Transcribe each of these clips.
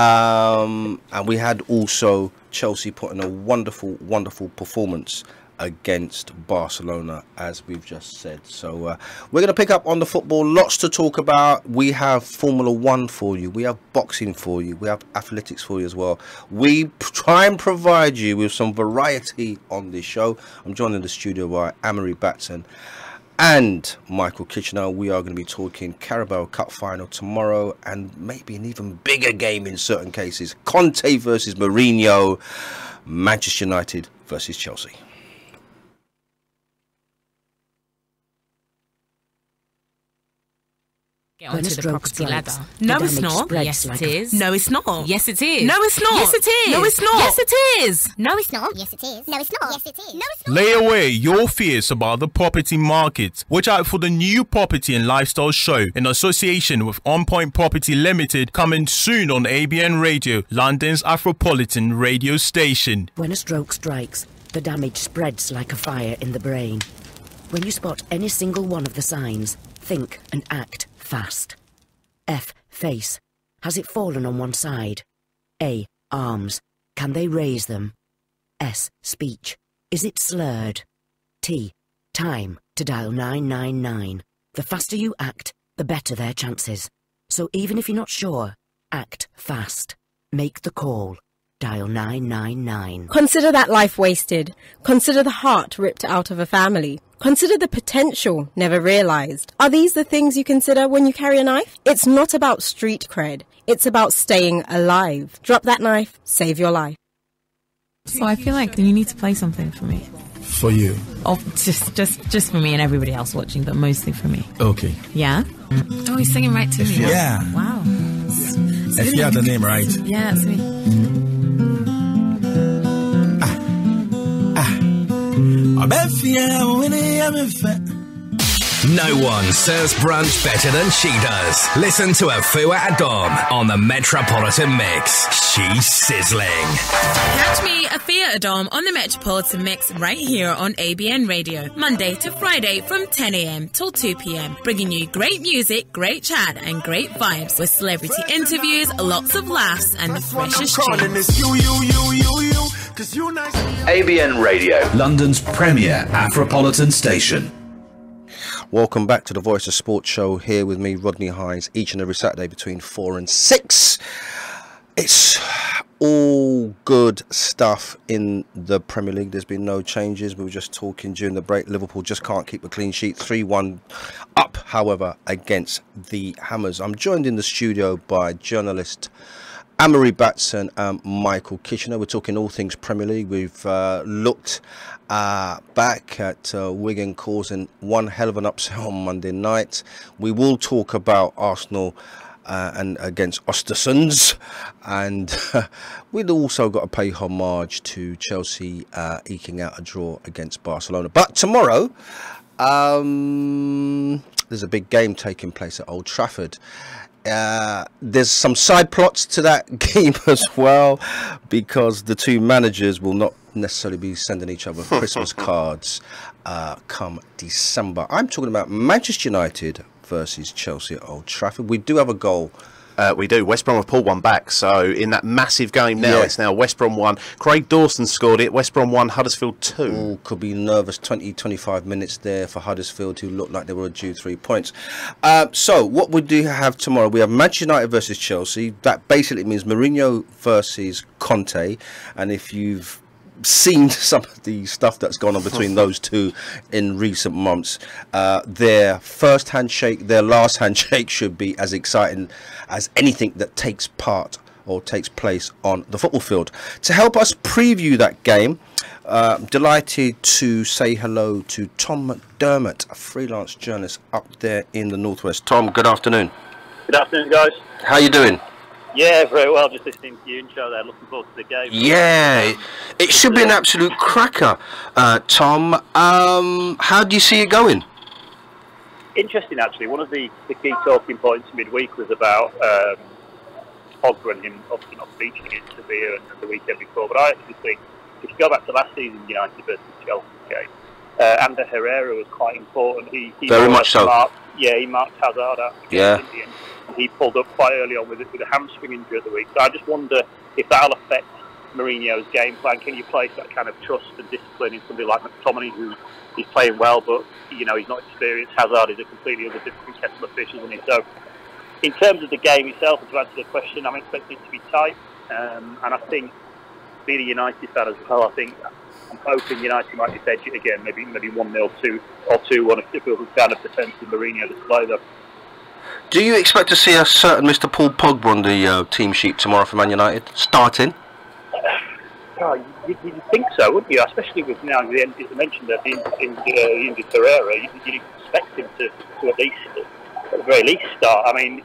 And we had also Chelsea put in a wonderful, wonderful performance against Barcelona, as we've just said. So we're going to pick up on the football. Lots to talk about. We have Formula One for you. We have boxing for you. We have athletics for you as well. We try and provide you with some variety on this show. I'm joined in the studio by Amory Batson and Michael Kitchener. We are going to be talking Carabao Cup final tomorrow, and maybe an even bigger game in certain cases. Conte versus Mourinho, Manchester United versus Chelsea. Get onto the property ladder. No, it's not. Yes, it is. No, it's not. Yes, it is. No, it's not. Yes, it is. No, it's not. Yes, it is. No, it's not. Yes, it is. No, it's not. Yes, it is. No, it's not. Lay away your fears about the property market. Watch out for the new property and lifestyle show in association with On Point Property Limited, coming soon on ABN Radio, London's Afropolitan radio station. When a stroke strikes, the damage spreads like a fire in the brain. When you spot any single one of the signs, think and act fast. F. Face. Has it fallen on one side? A. Arms. Can they raise them? S. Speech. Is it slurred? T. Time to dial 999. The faster you act, the better their chances. So even if you're not sure, act fast. Make the call. Dial 999. Consider that life wasted. Consider the heart ripped out of a family. Consider the potential never realised. Are these the things you consider when you carry a knife? It's not about street cred. It's about staying alive. Drop that knife, save your life. So I feel like you need to play something for me. For you? Oh, just for me and everybody else watching, but mostly for me. Okay. Yeah? Oh, he's singing right to me. Yeah. Wow. If you have the name right. Yeah, that's me. No one serves brunch better than she does. Listen to Afua Adom on the Metropolitan Mix. She's sizzling. Catch me, Afua Adom, on the Metropolitan Mix right here on ABN Radio, Monday to Friday from 10 a.m. till 2 p.m. Bringing you great music, great chat and great vibes with celebrity interviews, lots of laughs and the freshest tunes. ABN Radio, London's premier Afropolitan station. Welcome back to the Voice of Sports show, here with me, Rodney Hines, each and every Saturday between 4 and 6. It's all good stuff in the Premier League. There's been no changes. We were just talking during the break. Liverpool just can't keep a clean sheet. 3-1 up, however, against the Hammers. I'm joined in the studio by journalist Amory Batson and Michael Kitchener. We're talking all things Premier League. We've looked back at Wigan causing one hell of an upset on Monday night. We will talk about Arsenal and against Östersunds, and we've also got to pay homage to Chelsea eking out a draw against Barcelona. But tomorrow, there's a big game taking place at Old Trafford. There's some side plots to that game as well, because the two managers will not necessarily be sending each other Christmas cards come December. I'm talking about Manchester United versus Chelsea at Old Trafford. We do have a goal. We do. West Brom have pulled one back. So in that massive game now, It's now West Brom 1. Craig Dawson scored it. West Brom 1, Huddersfield 2. Ooh, could be nervous. 20-25 minutes there for Huddersfield, who looked like they were due 3 points. So what we do have tomorrow, we have Manchester United versus Chelsea. That basically means Mourinho versus Conte. And if you've seen some of the stuff that's gone on between those two in recent months, their first handshake, their last handshake should be as exciting as anything that takes part or takes place on the football field. To help us preview that game, delighted to say hello to Tom McDermott, a freelance journalist up there in the Northwest. Tom, good afternoon. Good afternoon, guys. How you doing? Yeah, very well. Just listening to you and show there. Looking forward to the game. Yeah, it should be an absolute cracker, Tom. How do you see it going? Interesting, actually. One of the key talking points midweek was about Pogba and him obviously not featuring against Sevilla and the weekend before. But I actually think, if you go back to last season's United versus Chelsea game, Ander Herrera was quite important. He very much so. He marked Hazard out. Yeah. He pulled up quite early on with a hamstring injury at the week. So I just wonder if that'll affect Mourinho's game plan. Can you place that kind of trust and discipline in somebody like McTominay, who is playing well, but he's not experienced? Hazard is a completely other different kettle of fish, isn't he? So in terms of the game itself, to answer the question, I'm expecting it to be tight, and I think, being a United fan as well, I'm hoping United might just edge it again, maybe 1-0, 2 or 2-1 if it was kind of defensive Mourinho display though. Do you expect to see a certain Mr. Paul Pogba on the team sheet tomorrow for Man United starting? You'd think so, wouldn't you? Especially with the end, as you mentioned, the injured Herrera, you'd expect him to at the very least start. I mean,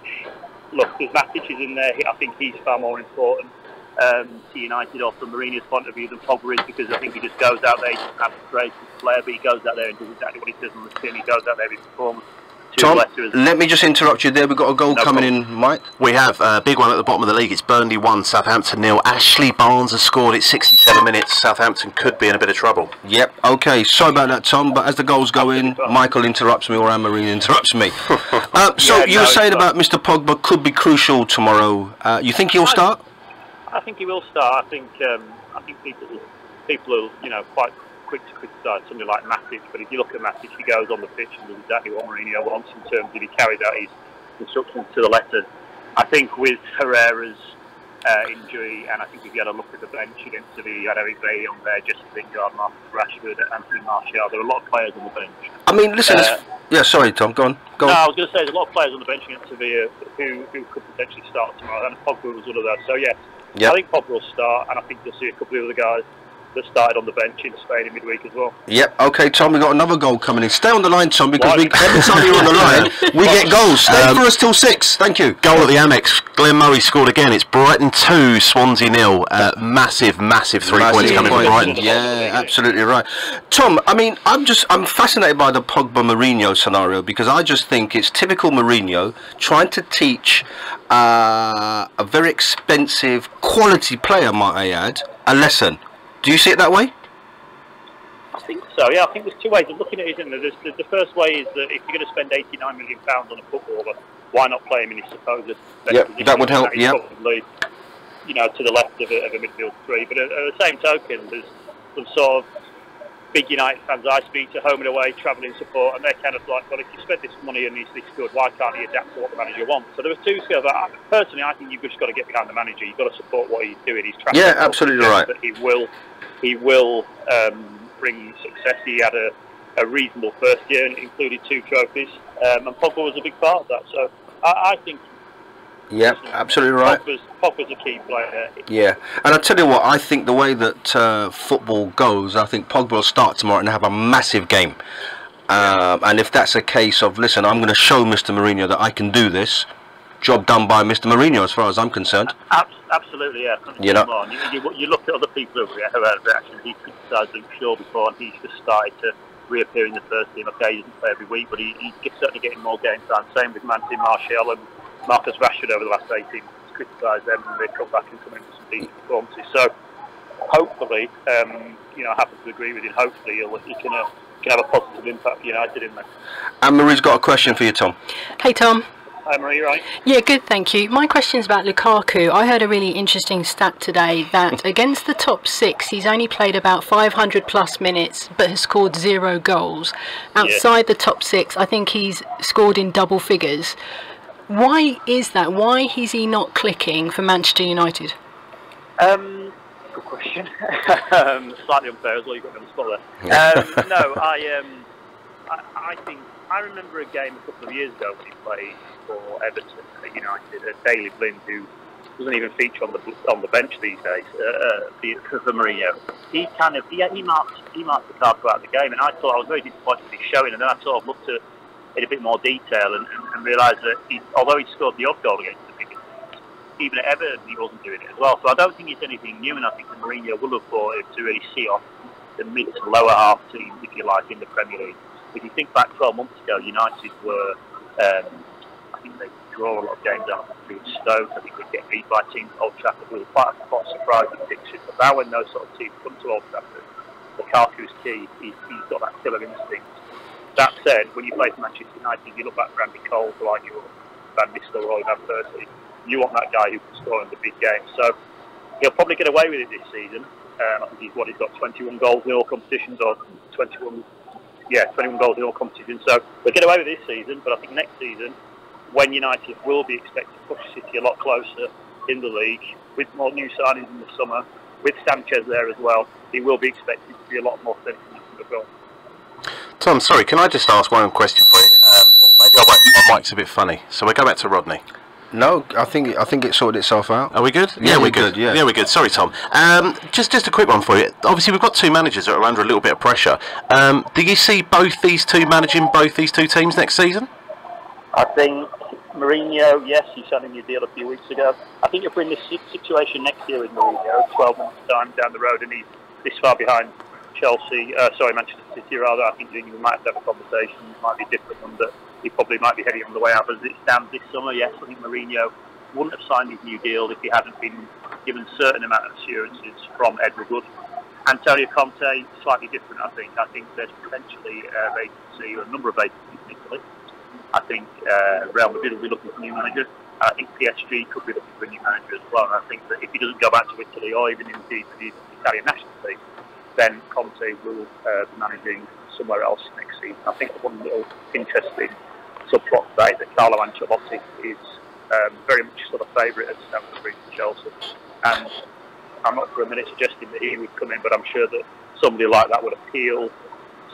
look, there's Matic is in there. I think he's far more important to United, or from Mourinho's point of view, than Pogba is, because I think he just goes out there, he doesn't have a great flair, but he goes out there and does exactly what he does on the team. He goes out there and performs. Tom, let me just interrupt you there. We've got a goal coming in, Mike. We have a big one at the bottom of the league. It's Burnley 1, Southampton 0. Ashley Barnes has scored. It's 67 minutes. Southampton could be in a bit of trouble. Yep, okay. Sorry about that, Tom, but as the goals go in, Michael interrupts me, or Anne-Marie interrupts me. So you were saying about Mr. Pogba could be crucial tomorrow. You think he'll start? I think he will start. I think people are quite quick to criticise something like Matic, but if you look at Matic, he goes on the pitch and does exactly what Mourinho wants in terms of he carries out his instructions to the letter. I think with Herrera's injury, and I think if you had a look at the bench against Sevilla, you had Eric Bailly on there, Justin Lingard, Marcus Rashford, Anthony Martial. There are a lot of players on the bench. I mean, listen, yeah, sorry, Tom, go on. No, I was going to say, there's a lot of players on the bench against Sevilla who could potentially start tomorrow, and Pogba was one of those. So, yes, I think Pogba will start, and I think you'll see a couple of other guys that started on the bench in Spain in midweek as well. Yep, okay, Tom, we've got another goal coming in. Stay on the line, Tom, because every time you're on the line, we get goals. Stay for us till 6. Thank you. Goal at the Amex. Glenn Murray scored again. It's Brighton 2, Swansea 0. Massive 3 points coming from Brighton. Yeah, absolutely right. Tom, I mean, I'm fascinated by the Pogba Mourinho scenario, because I just think it's typical Mourinho trying to teach a very expensive quality player, might I add, a lesson. Do you see it that way? I think so, yeah. I think there's two ways of looking at it, isn't there? The first way is that if you're going to spend £89 million on a footballer, why not play him in his supposed best position? That would help, probably, to the left of a midfield three. But at the same token, there's some sort of big United fans I speak to, home and away, travelling support, and they're kind of like, well, if you spend this money and he's this good, why can't he adapt to what the manager wants? So there are two skills. Personally, I think you've just got to get behind the manager. You've got to support what he's doing. He's trying to absolutely right. But he will bring success. He had a reasonable first year and included 2 trophies, and Pogba was a big part of that. So I think. Yeah, absolutely right. Pogba's a key player. Yeah, and I tell you what, I think the way that football goes, I think Pogba will start tomorrow and have a massive game. And if that's a case of, listen, I'm going to show Mr. Mourinho that I can do this, job done by Mr. Mourinho as far as I'm concerned. Absolutely, yeah. You look at other people who have had reactions. He criticised Luke Shaw before, and he's just started to reappear in the first team. Okay, he doesn't play every week, but he's certainly getting more game time. Same with Anthony Martial and Marcus Rashford over the last 18 months. Criticised them, and they come back and come in with some decent performances. So hopefully, I happen to agree with you. Hopefully, he can have a positive impact for United in there. And Marie's got a question for you, Tom. Hey, Tom. Hi, Marie, you right? Yeah, good, thank you. My question is about Lukaku. I heard a really interesting stat today that against the top 6, he's only played about 500 plus minutes, but has scored 0 goals. Outside the top 6, I think he's scored in double figures. Why is that? Why is he not clicking for Manchester United? Good question. Slightly unfair as well. You've got me on the spot there. No, I think I remember a game a couple of years ago when he played for Everton at United. Daley Blind, who doesn't even feature on the bench these days for Mourinho. He marked Lukaku out of the game, and I thought I was very disappointed with his showing. And then I sort of looked at in a bit more detail and realised that although he scored the odd goal against the biggest teams, even at Everton he wasn't doing it as well. So I don't think it's anything new, and I think that Mourinho will have brought him to really see off the mid to lower half teams, if you like, in the Premier League. If you think back 12 months ago, United were, I think they draw a lot of games out with Stoke. I think they get beat by teams at Old Trafford with quite surprising fixtures. But now when those sort of teams come to Old Trafford, Lukaku's key. He's got that killer instinct. That said, when you play for Manchester United, you look back for Andy Cole, who I knew Van Nistelrooy or Van Persie. You want that guy who can score in the big games. So he'll probably get away with it this season. I think he's got 21 goals in all competitions, or 21 goals in all competitions. So they'll get away with it this season, but I think next season, when United will be expected to push City a lot closer in the league, with more new signings in the summer, with Sanchez there as well, he will be expected to be a lot more sensitive to the goal. Tom, sorry, can I just ask one question for you? Or maybe I won't. My mic's a bit funny, so we'll go back to Rodney. No, I think it sorted itself out. Are we good? Yeah, we're good. Yeah, we're good. Sorry, Tom. Just a quick one for you. Obviously, we've got two managers that are under a little bit of pressure. Do you see both these two managing both these two teams next season? I think Mourinho, yes, he signed a new deal a few weeks ago. I think if we're in this situation next year with Mourinho, 12 months' time down the road, and he's this far behind Manchester City rather, I think we might have to have a conversation. It might be different one, but he probably might be heading on the way out. But as it stands this summer, yes, I think Mourinho wouldn't have signed his new deal if he hadn't been given a certain amount of assurances from Edward Wood. Antonio Conte, slightly different, I think. I think there's potentially a vacancy, or a number of vacancies in Italy. I think Real Madrid will be looking for a new manager. I think PSG could be looking for a new manager as well. And I think that if he doesn't go back to Italy, or even indeed to the Italian national team, then Conte will be managing somewhere else next season. I think one little interesting subplot today is that Carlo Ancelotti is very much sort of favourite at Stamford Bridge for Chelsea. And I'm not for a minute suggesting that he would come in, but I'm sure that somebody like that would appeal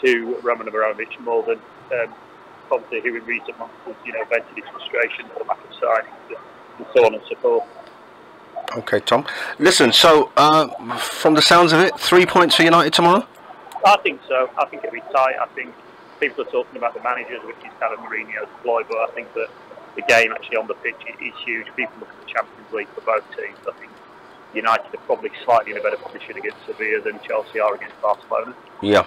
to Roman Abramovich more than Conte, who in recent months has, vented his frustration at the lack of signings and so on and so forth. Okay, Tom. Listen, so from the sounds of it, 3 points for United tomorrow? I think so. I think it'll be tight. I think people are talking about the managers, which is kind of Mourinho's ploy, but I think that the game actually on the pitch is huge. People look at the Champions League for both teams. I think United are probably slightly in a better position against Sevilla than Chelsea are against Barcelona. Yeah.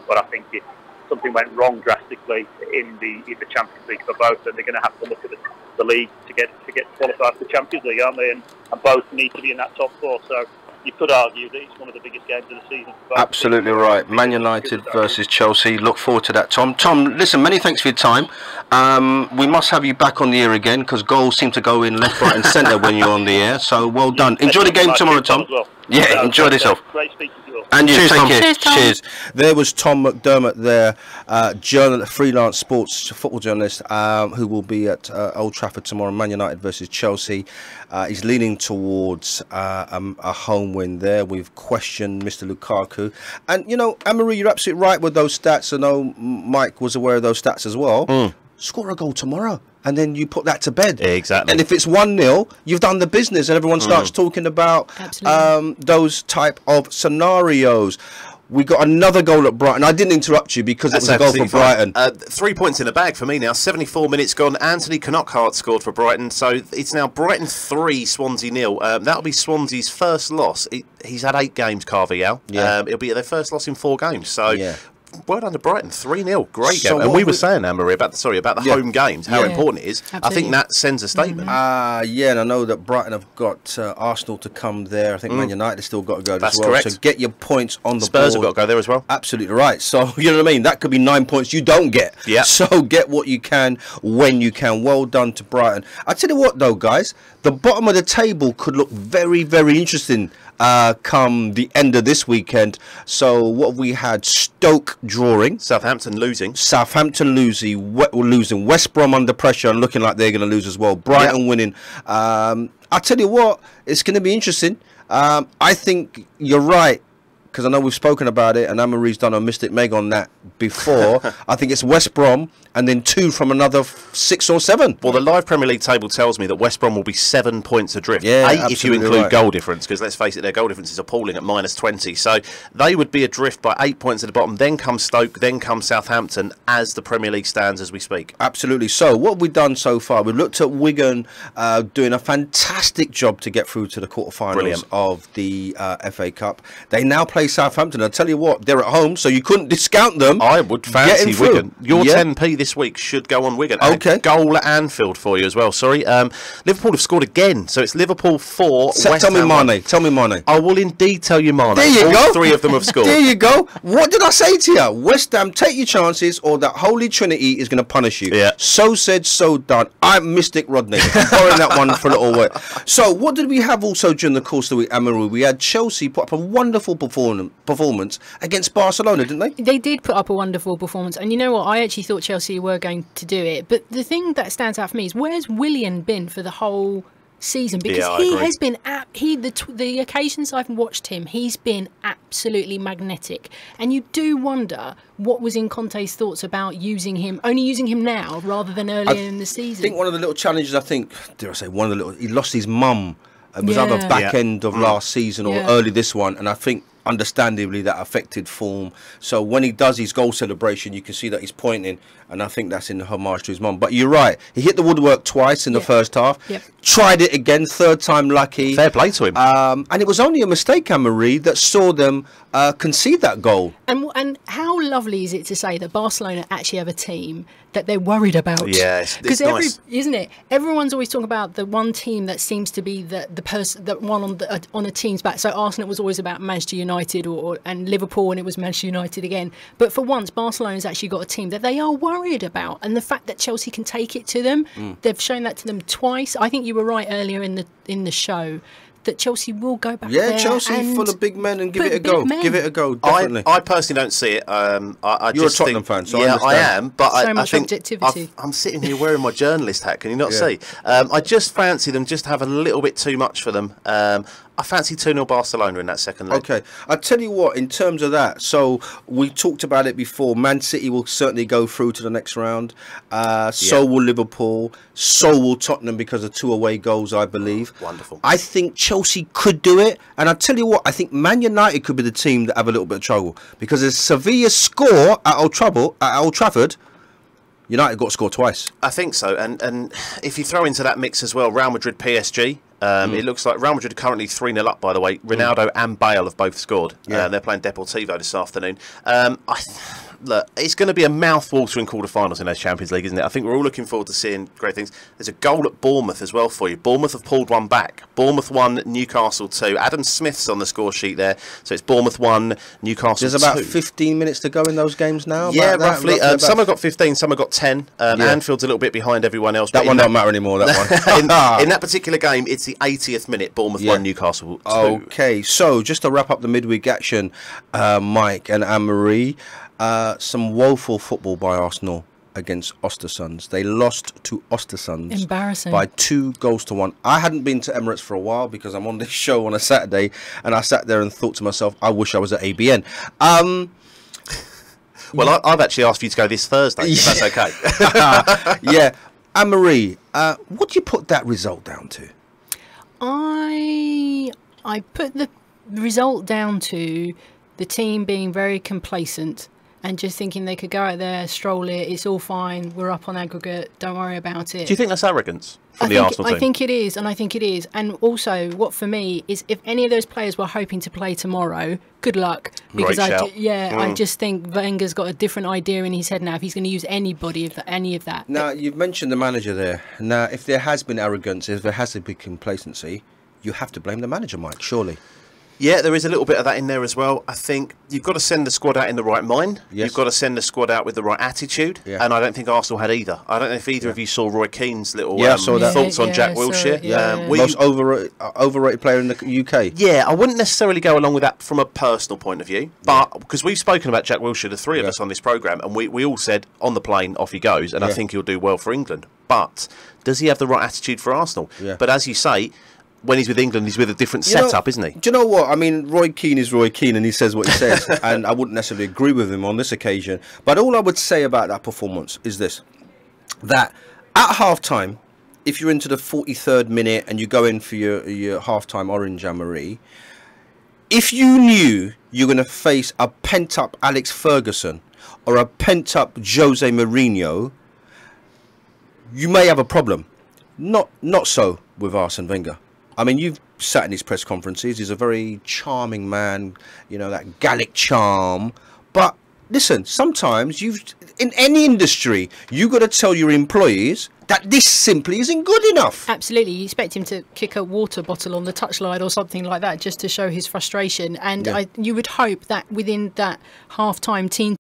But I think if something went wrong drastically in the Champions League for both, then they're going to have to look at the league to get qualified for the Champions League, aren't they? And both need to be in that top four. So you could argue that it's one of the biggest games of the season. Absolutely right. Man United versus Chelsea. Look forward to that, Tom. Tom, listen, many thanks for your time. We must have you back on the air again, because goals seem to go in left, right and centre when you're on the air. So well done. Enjoy the game tomorrow, Tom. Yeah, enjoy yourself. Great speaking to you all. And you, cheers, take Tom. care. Cheers, Tom. There was Tom McDermott there, freelance sports football journalist, who will be at Old Trafford tomorrow, Man United versus Chelsea. He's leaning towards a home win there. We've questioned Mr. Lukaku. And, Anne-Marie, you're absolutely right with those stats. I know Mike was aware of those stats as well. Score a goal tomorrow, and then you put that to bed. Exactly. And if it's 1-0, you've done the business, and everyone starts talking about those type of scenarios. We got another goal at Brighton. I didn't interrupt you because it was a goal for Brighton. 3 points in the bag for me now. 74 minutes gone. Anthony Knockart scored for Brighton. So it's now Brighton 3, Swansea 0. That'll be Swansea's first loss. He's had 8 games, Carviel. Yeah. It'll be their first loss in 4 games. So well done to Brighton. 3-0. Great game. And we were saying, Anne-Marie, about the home games, how important it is. Absolutely. I think that sends a statement. And I know that Brighton have got Arsenal to come there. I think Man United still got to go as well. Correct. So get your points on the board. Spurs have got to go there as well. Absolutely right. So, you know what I mean? That could be 9 points you don't get. Yeah. So get what you can when you can. Well done to Brighton. I tell you what, though, guys, the bottom of the table could look very, very interesting come the end of this weekend. So what we had: Stoke drawing, Southampton losing, West Brom under pressure and looking like they're going to lose as well, Brighton winning. I tell you what, it's going to be interesting. I think you're right, because I know we've spoken about it, and Anne-Marie's done a Mystic Meg on that before. I think it's West Brom and then 2 from another 6 or 7. Well, the live Premier League table tells me that West Brom will be 7 points adrift. 8 if you include goal difference, because let's face it, their goal difference is appalling at -20. So they would be adrift by 8 points at the bottom. Then comes Stoke, then comes Southampton, as the Premier League stands as we speak. Absolutely. So what have we done so far? We've looked at Wigan doing a fantastic job to get through to the quarterfinals of the FA Cup. They now play play Southampton. I tell you what, they're at home, so you couldn't discount them. I would fancy Wigan. Your Yeah. 10p this week should go on Wigan. Okay. A goal at Anfield for you as well. Sorry. Liverpool have scored again, so it's Liverpool 4. Tell me Mane. Tell me Mane. I will indeed tell you Mane. There you All go. 3 of them have scored. There you go. What did I say to you? West Ham, take your chances, or that Holy Trinity is going to punish you. Yeah. So said, so done. I'm Mystic Rodney. I'm borrowing that one for a little bit. So, what did we have also during the course of the week, Amaru? We had Chelsea put up a wonderful performance against Barcelona, didn't they? They did put up a wonderful performance, and you know what? I actually thought Chelsea were going to do it, but the thing that stands out for me is where's Willian been for the whole season? Because he has been the occasions I've watched him, he's been absolutely magnetic, and you do wonder what was in Conte's thoughts about only using him now rather than earlier in the season. I think one of the little challenges, he lost his mum. It was either back end of last season or early this one, and I think understandably that affected form. So when he does his goal celebration, you can see that he's pointing, and I think that's in homage to his mum. But you're right, he hit the woodwork twice in the first half. Tried it again, third time lucky. Fair play to him. And it was only a mistake, Anne-Marie, that saw them concede that goal. And how lovely is it to say that Barcelona actually have a team that they're worried about? Yes, it's nice. Isn't it? Everyone's always talking about the one team that seems to be the person that one on a team's back. So Arsenal was always about Manchester United and Liverpool, and it was Manchester United again. But for once, Barcelona's actually got a team that they are worried about, and the fact that Chelsea can take it to them, they've shown that to them twice. I think you were right earlier in the show that Chelsea will go back there. Yeah, Chelsea full of big men and give it a go. Give it a go, definitely. I personally don't see it. You're a Tottenham fan, so I understand. I am, but so I much think objectivity. I'm sitting here wearing my journalist hat. Can you not see? I just fancy them just to have a little bit too much for them. I fancy 2-0 Barcelona in that second leg. Okay, I'll tell you what, in terms of that, so we talked about it before, Man City will certainly go through to the next round, so will Liverpool, so will Tottenham because of 2 away goals, I believe. Wonderful. I think Chelsea could do it, and I'll tell you what, I think Man United could be the team that have a little bit of trouble, because as Sevilla score at Old Trafford, United got to score twice. I think so, and if you throw into that mix as well, Real Madrid PSG, it looks like Real Madrid are currently 3-0 up, by the way. Ronaldo and Bale have both scored. They're playing Deportivo this afternoon. Look, it's going to be a mouth-watering quarter-finals in the Champions League, isn't it? I think we're all looking forward to seeing great things. There's a goal at Bournemouth as well for you. Bournemouth have pulled one back. Bournemouth 1, Newcastle 2. Adam Smith's on the score sheet there. So it's Bournemouth 1, Newcastle 2. There's about 15 minutes to go in those games now? Yeah, roughly. Some have got 15, some have got 10. Anfield's a little bit behind everyone else. That one don't matter anymore, that one. in that particular game, it's the 80th minute. Bournemouth 1, Newcastle 2. Okay, so just to wrap up the midweek action, Mike and Anne-Marie, some woeful football by Arsenal against Ostersunds. They lost to Ostersunds. Embarrassing. By 2-1. I hadn't been to Emirates for a while because I'm on this show on a Saturday, and I sat there and thought to myself, I wish I was at ABN. Well, I've actually asked you to go this Thursday, if that's okay. Yeah. Anne-Marie, what do you put that result down to? I put the result down to the team being very complacent and just thinking they could go out there, stroll it, it's all fine, we're up on aggregate, don't worry about it. Do you think that's arrogance from the Arsenal team? I think it is, and I think it is. And also, what for me is, if any of those players were hoping to play tomorrow, good luck. Because I just think Wenger's got a different idea in his head now if he's going to use any of that. Now, you've mentioned the manager there. Now, if there has been arrogance, if there has been complacency, you have to blame the manager, Mike, surely. Yeah, there is a little bit of that in there as well. I think you've got to send the squad out in the right mind. Yes. You've got to send the squad out with the right attitude. Yeah. And I don't think Arsenal had either. I don't know if either of you saw Roy Keane's little thoughts on Jack Wilshere. Most overrated player in the UK. Yeah, I wouldn't necessarily go along with that from a personal point of view. But because we've spoken about Jack Wilshere, the three of us on this programme, and we all said on the plane, off he goes. And I think he'll do well for England. But does he have the right attitude for Arsenal? Yeah. But as you say, when he's with England, he's with a different setup, isn't he? Do you know what? I mean, Roy Keane is Roy Keane, and he says what he says, and I wouldn't necessarily agree with him on this occasion. But all I would say about that performance is this, that at half-time, if you're into the 43rd minute and you go in for your half-time orange, Anne-Marie, if you knew you're going to face a pent-up Alex Ferguson or a pent-up Jose Mourinho, you may have a problem. Not so with Arsene Wenger. I mean, you've sat in his press conferences. He's a very charming man, you know, that Gallic charm. But listen, sometimes in any industry, you've got to tell your employees that this simply isn't good enough. Absolutely. You expect him to kick a water bottle on the touchline or something like that just to show his frustration. And you would hope that within that half-time team